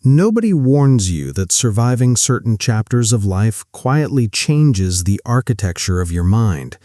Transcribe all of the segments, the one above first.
Nobody warns you that surviving certain chapters of life quietly changes the architecture of your mind.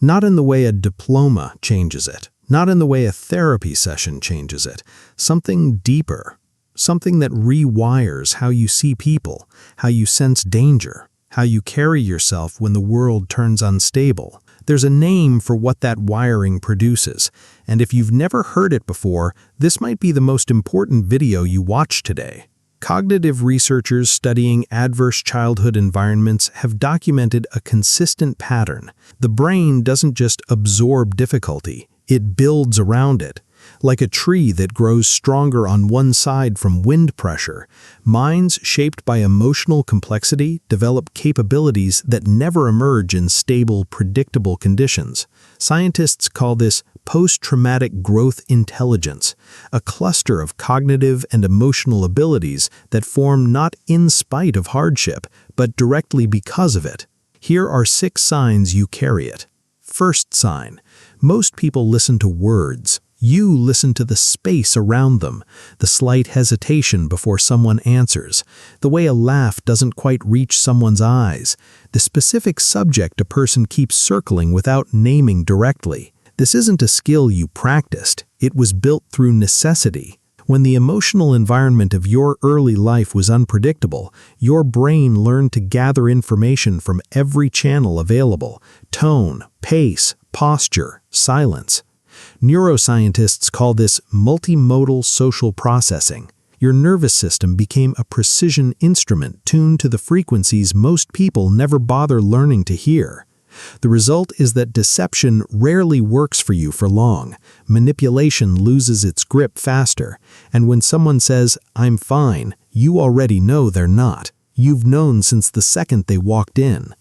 Not in the way a diploma changes it, not in the way a therapy session changes it. Something deeper, something that rewires how you see people, how you sense danger, how you carry yourself when the world turns unstable. There's a name for what that wiring produces, and if you've never heard it before, this might be the most important video you watch today. Cognitive researchers studying adverse childhood environments have documented a consistent pattern. The brain doesn't just absorb difficulty, it builds around it. Like a tree that grows stronger on one side from wind pressure, minds shaped by emotional complexity develop capabilities that never emerge in stable, predictable conditions. Scientists call this post-traumatic growth intelligence, a cluster of cognitive and emotional abilities that form not in spite of hardship, but directly because of it. Here are 6 signs you carry it. First sign: most people listen to words. You listen to the space around them, the slight hesitation before someone answers, the way a laugh doesn't quite reach someone's eyes, the specific subject a person keeps circling without naming directly. This isn't a skill you practiced, it was built through necessity. When the emotional environment of your early life was unpredictable, your brain learned to gather information from every channel available: tone, pace, posture, silence. Neuroscientists call this multimodal social processing. Your nervous system became a precision instrument tuned to the frequencies most people never bother learning to hear. The result is that deception rarely works for you for long. Manipulation loses its grip faster, and when someone says, "I'm fine," you already know they're not. You've known since the second they walked in.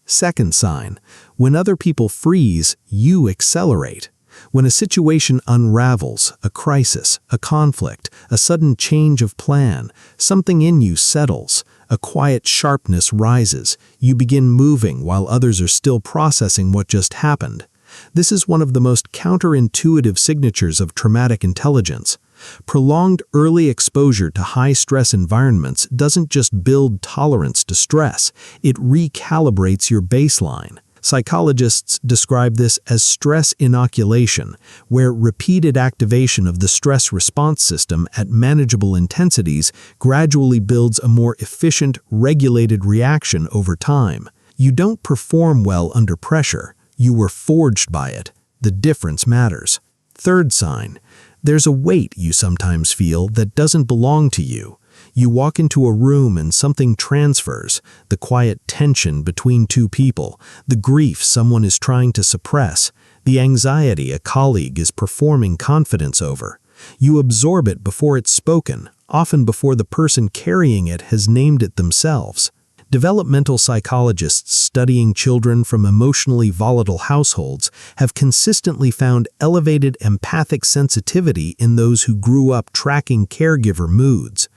Second sign: when other people freeze, you accelerate. When a situation unravels, a crisis, a conflict, a sudden change of plan, something in you settles, a quiet sharpness rises. You begin moving while others are still processing what just happened. This is one of the most counterintuitive signatures of traumatic intelligence. Prolonged early exposure to high-stress environments doesn't just build tolerance to stress, it recalibrates your baseline. Psychologists describe this as stress inoculation, where repeated activation of the stress response system at manageable intensities gradually builds a more efficient, regulated reaction over time. You don't perform well under pressure. You were forged by it. The difference matters. Third sign: there's a weight you sometimes feel that doesn't belong to you. You walk into a room and something transfers: the quiet tension between two people, the grief someone is trying to suppress, the anxiety a colleague is performing confidence over. You absorb it before it's spoken, often before the person carrying it has named it themselves. Developmental psychologists studying children from emotionally volatile households have consistently found elevated empathic sensitivity in those who grew up tracking caregiver moods.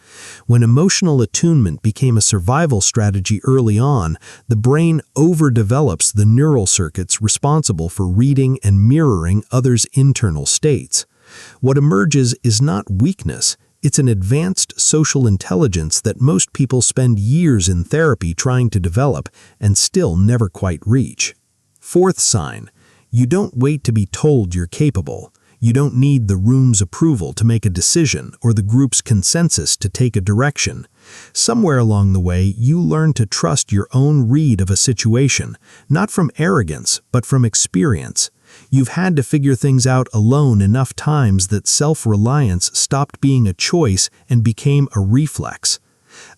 When emotional attunement became a survival strategy early on, the brain overdevelops the neural circuits responsible for reading and mirroring others' internal states. What emerges is not weakness. It's an advanced social intelligence that most people spend years in therapy trying to develop and still never quite reach. Fourth sign: you don't wait to be told you're capable. You don't need the room's approval to make a decision or the group's consensus to take a direction. Somewhere along the way, you learn to trust your own read of a situation, not from arrogance, but from experience. You've had to figure things out alone enough times that self-reliance stopped being a choice and became a reflex.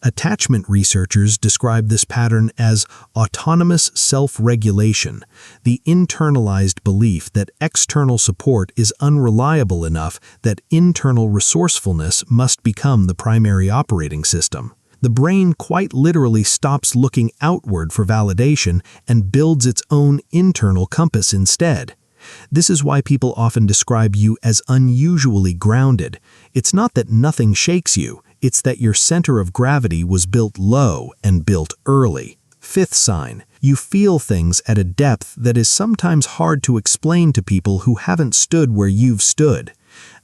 Attachment researchers describe this pattern as autonomous self-regulation, the internalized belief that external support is unreliable enough that internal resourcefulness must become the primary operating system. The brain quite literally stops looking outward for validation and builds its own internal compass instead. This is why people often describe you as unusually grounded. It's not that nothing shakes you, it's that your center of gravity was built low and built early. Fifth sign: you feel things at a depth that is sometimes hard to explain to people who haven't stood where you've stood.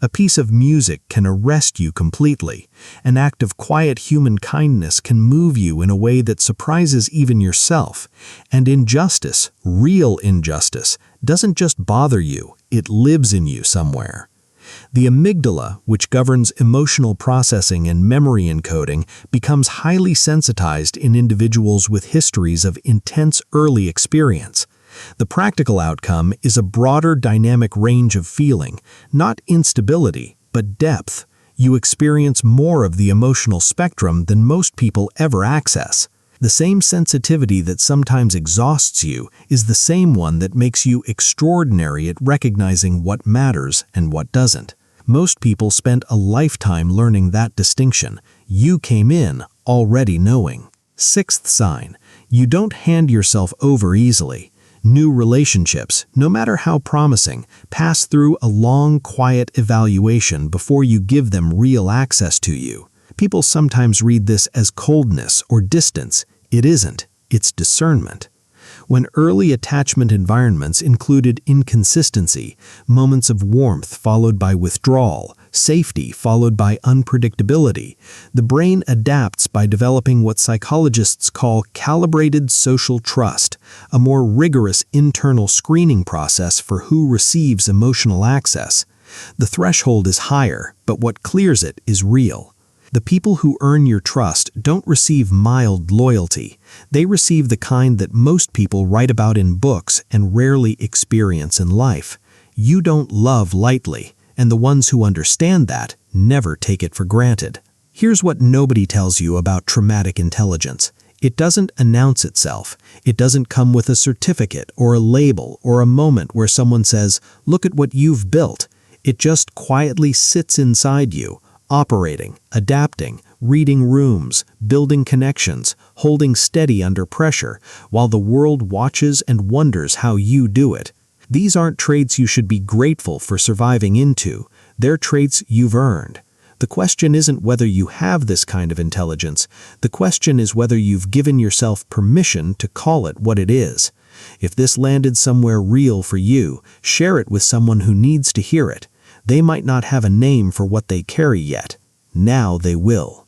A piece of music can arrest you completely. An act of quiet human kindness can move you in a way that surprises even yourself. And injustice, real injustice, doesn't just bother you, it lives in you somewhere. The amygdala, which governs emotional processing and memory encoding, becomes highly sensitized in individuals with histories of intense early experience. The practical outcome is a broader dynamic range of feeling, not instability, but depth. You experience more of the emotional spectrum than most people ever access. The same sensitivity that sometimes exhausts you is the same one that makes you extraordinary at recognizing what matters and what doesn't. Most people spend a lifetime learning that distinction. You came in already knowing. Sixth sign, you don't hand yourself over easily. New relationships, no matter how promising, pass through a long, quiet evaluation before you give them real access to you. People sometimes read this as coldness or distance. It isn't. It's discernment. When early attachment environments included inconsistency, moments of warmth followed by withdrawal, safety followed by unpredictability, the brain adapts by developing what psychologists call calibrated social trust, a more rigorous internal screening process for who receives emotional access. The threshold is higher, but what clears it is real. The people who earn your trust don't receive mild loyalty. They receive the kind that most people write about in books and rarely experience in life. You don't love lightly, and the ones who understand that never take it for granted. Here's what nobody tells you about traumatic intelligence. It doesn't announce itself. It doesn't come with a certificate or a label or a moment where someone says, "Look at what you've built." It just quietly sits inside you, operating, adapting, reading rooms, building connections, holding steady under pressure, while the world watches and wonders how you do it. These aren't traits you should be grateful for surviving into. They're traits you've earned. The question isn't whether you have this kind of intelligence. The question is whether you've given yourself permission to call it what it is. If this landed somewhere real for you, share it with someone who needs to hear it. They might not have a name for what they carry yet. Now they will.